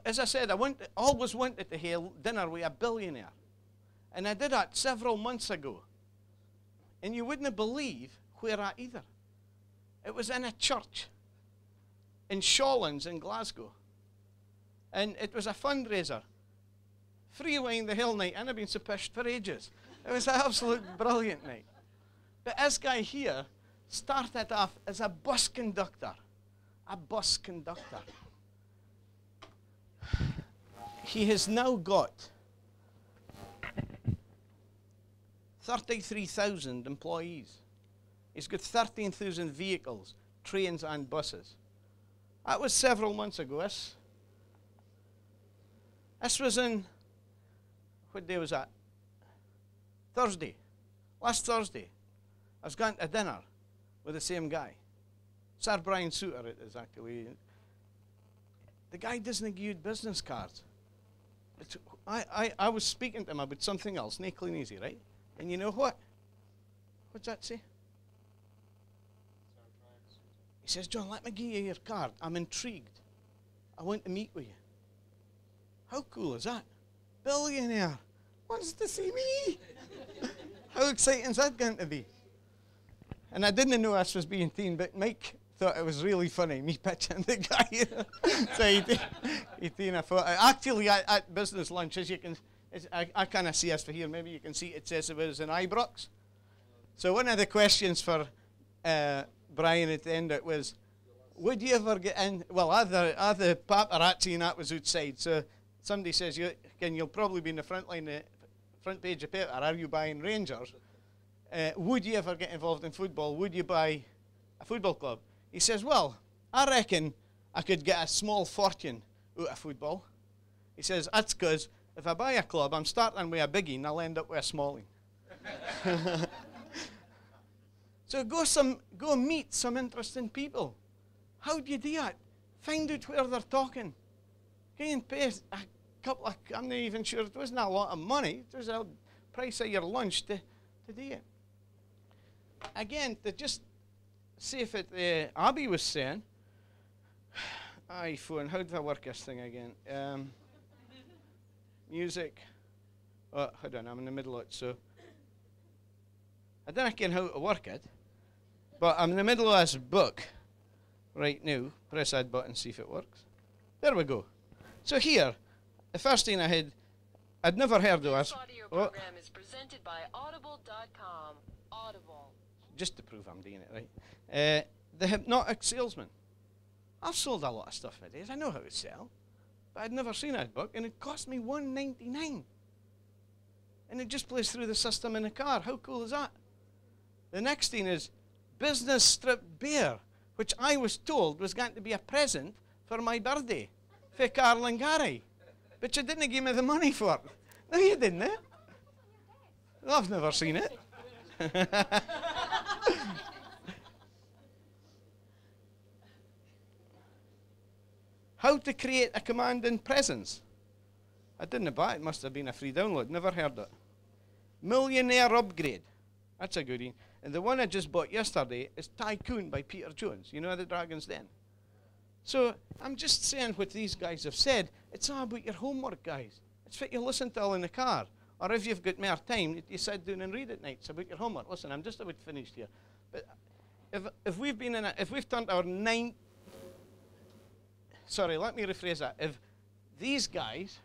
as I said, always wanted to have dinner with a billionaire. And I did that several months ago. And you wouldn't believe where at either. It was in a church in Shawlands in Glasgow. And it was a fundraiser. Free wine the whole night, and I've been so pissed for ages. It was an absolute brilliant night. But this guy here started off as a bus conductor. A bus conductor. He has now got 33,000 employees. He's got 13,000 vehicles, trains and buses. That was several months ago. This was in, what day was that? Thursday. Last Thursday. I was going to dinner with the same guy. Sir Brian Souter it is actually. The guy doesn't give you business cards. I was speaking to him about something else, not clean easy, right? And you know what? What's that say? He says, John, let me give you your card. I'm intrigued. I want to meet with you. How cool is that? Billionaire wants to see me. How exciting is that going to be? And I didn't know this was being seen, but Mike thought it was really funny, me pitching the guy. So he seen a photo. Actually, at business lunch, as you can, I kind of see us for here. Maybe you can see it says it was in Ibrox. So one of the questions for Brian at the end it was, would you ever get in? Well, other paparazzi and that was outside. So somebody says, you'll probably be in the front line, front page of paper. Are you buying Rangers? Would you ever get involved in football? Would you buy a football club? He says, well, I reckon I could get a small fortune out of football. He says, that's because if I buy a club, I'm starting with a biggie and I'll end up with a smalling. So go meet some interesting people. How do you do that? Find out where they're talking. Go and pay a couple of, I'm not even sure, it wasn't a lot of money. It was a price of your lunch to do it. Again, to just see if it, Abby was saying, iPhone, how do I work this thing again? Music. Oh, hold on, I'm in the middle of it, so. I don't know how to work it, but I'm in the middle of this book right now. Press that button, see if it works. There we go. So here, the first thing I'd never heard of this. This audio program is presented by Audible.com. Audible. Just to prove I'm doing it right. The Hypnotic Salesman. I've sold a lot of stuff nowadays. I know how to sell. But I'd never seen that book, and it cost me $1.99. And it just plays through the system in the car. How cool is that? The next thing is Business Strip Beer, which I was told was going to be a present for my birthday for Carl and Gary. But you didn't give me the money for it. No, you didn't, eh? I've never seen it. How to create a commanding presence. I didn't buy it. It must have been a free download. Never heard it. Millionaire Upgrade. That's a goodie. And the one I just bought yesterday is Tycoon by Peter Jones. You know the Dragon's Den. So I'm just saying what these guys have said. It's all about your homework, guys. It's what you listen to all in the car. Or if you've got more time, you sit down and read at night. It's about your homework. Listen, I'm just about finished here. But if we've been in if we've turned our sorry, let me rephrase that. If these guys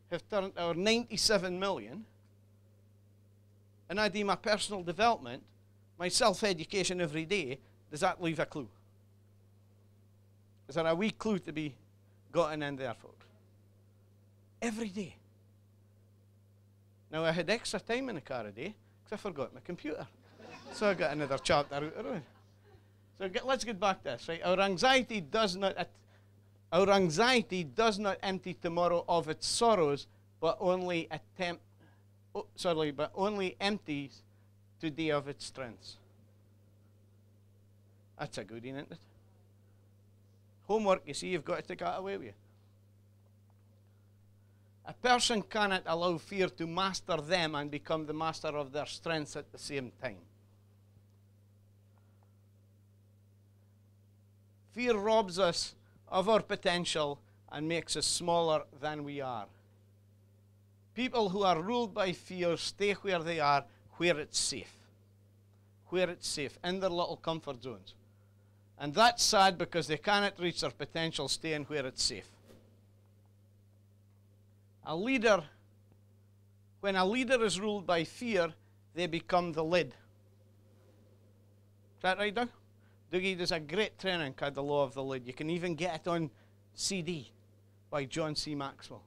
have turned our 97 million, and I do my personal development, my self-education every day, does that leave a clue? Is there a wee clue to be gotten in there, folks? Every day. Now, I had extra time in the car today because I forgot my computer. So I got another chapter out of the road. So let's get back to this, right? Our anxiety does not empty tomorrow of its sorrows, but only only empties today of its strengths. That's a good, isn't it? Homework, you see, you've got to take that away with you. A person cannot allow fear to master them and become the master of their strengths at the same time. Fear robs us of our potential and makes us smaller than we are. People who are ruled by fear stay where they are, where it's safe. Where it's safe, in their little comfort zones. And that's sad because they cannot reach their potential staying where it's safe. When a leader is ruled by fear, they become the lid. Is that right, Doug? Dougie does a great training called The Law of the Lid. You can even get it on CD by John C. Maxwell.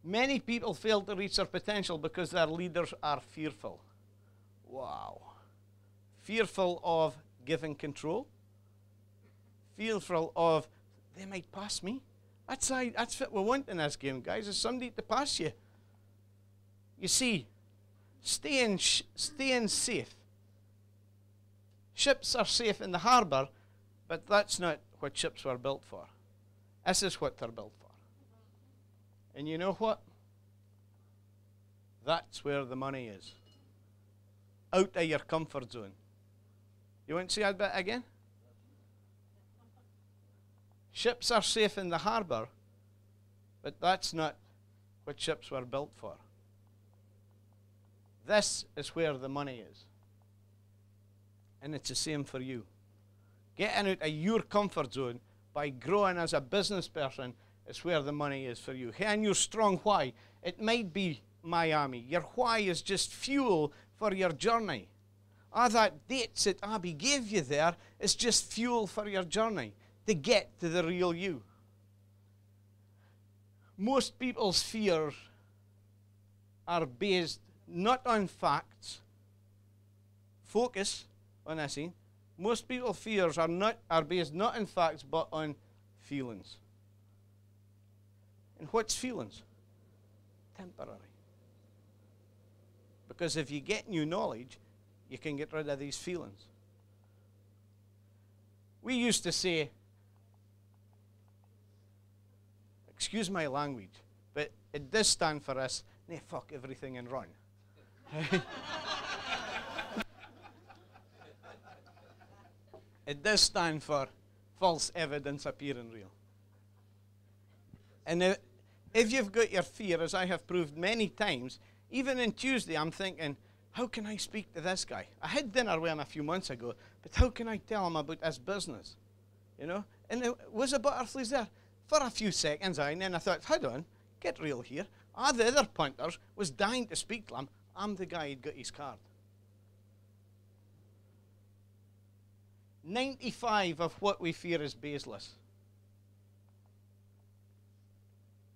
Many people fail to reach their potential because their leaders are fearful. Wow. Fearful of giving control. Fearful of, they might pass me. That's what we want in this game, guys, is somebody to pass you. You see, staying safe. Ships are safe in the harbour, but that's not what ships were built for. This is what they're built for. And you know what? That's where the money is. Out of your comfort zone. You want to see that bit again? Ships are safe in the harbour, but that's not what ships were built for. This is where the money is. And it's the same for you. Getting out of your comfort zone by growing as a business person is where the money is for you. And your strong why, it might be Miami. Your why is just fuel for your journey. That dates that Abby gave you there is just fuel for your journey to get to the real you. Most people's fears are based not on facts. Focus on this. Most people's fears are based not on facts but on feelings. And what's feelings? Temporary. Because if you get new knowledge, you can get rid of these feelings. We used to say, excuse my language, but it does stand for us, nah, fuck everything and run. It does stand for false evidence appearing real. And if you've got your fear, as I have proved many times, even in Tuesday I'm thinking, how can I speak to this guy? I had dinner with him a few months ago, but how can I tell him about this business? You know? And there was a butterflies there for a few seconds, and then I thought, hold on, get real here. The other punters was dying to speak to him. I'm the guy who'd got his card. 95 of what we fear is baseless.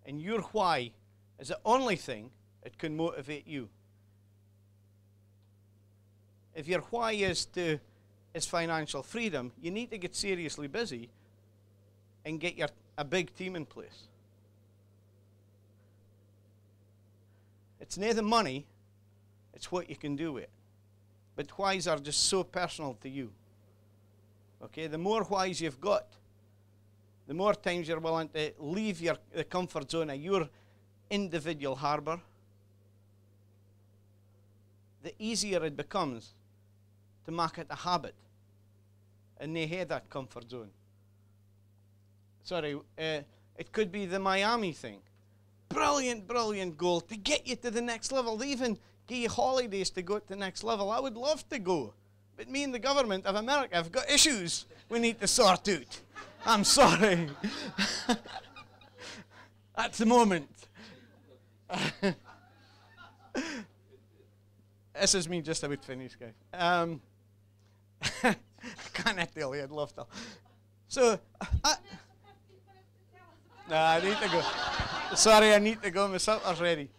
And your why is the only thing that can motivate you. If your why is financial freedom, you need to get seriously busy and get a big team in place. It's not the money, it's what you can do with it. But whys are just so personal to you. Okay, the more whys you've got, the more times you're willing to leave the comfort zone of your individual harbour, the easier it becomes to make it a habit and they have that comfort zone. Sorry, it could be the Miami thing. Brilliant, brilliant goal to get you to the next level. They even give you holidays to go to the next level. I would love to go. But me and the government of America have got issues we need to sort out. I'm sorry. At the moment. This is me just about finished, guys. I can't tell you, I'd love to. So, I need to go. Sorry, I need to go. My supper's ready.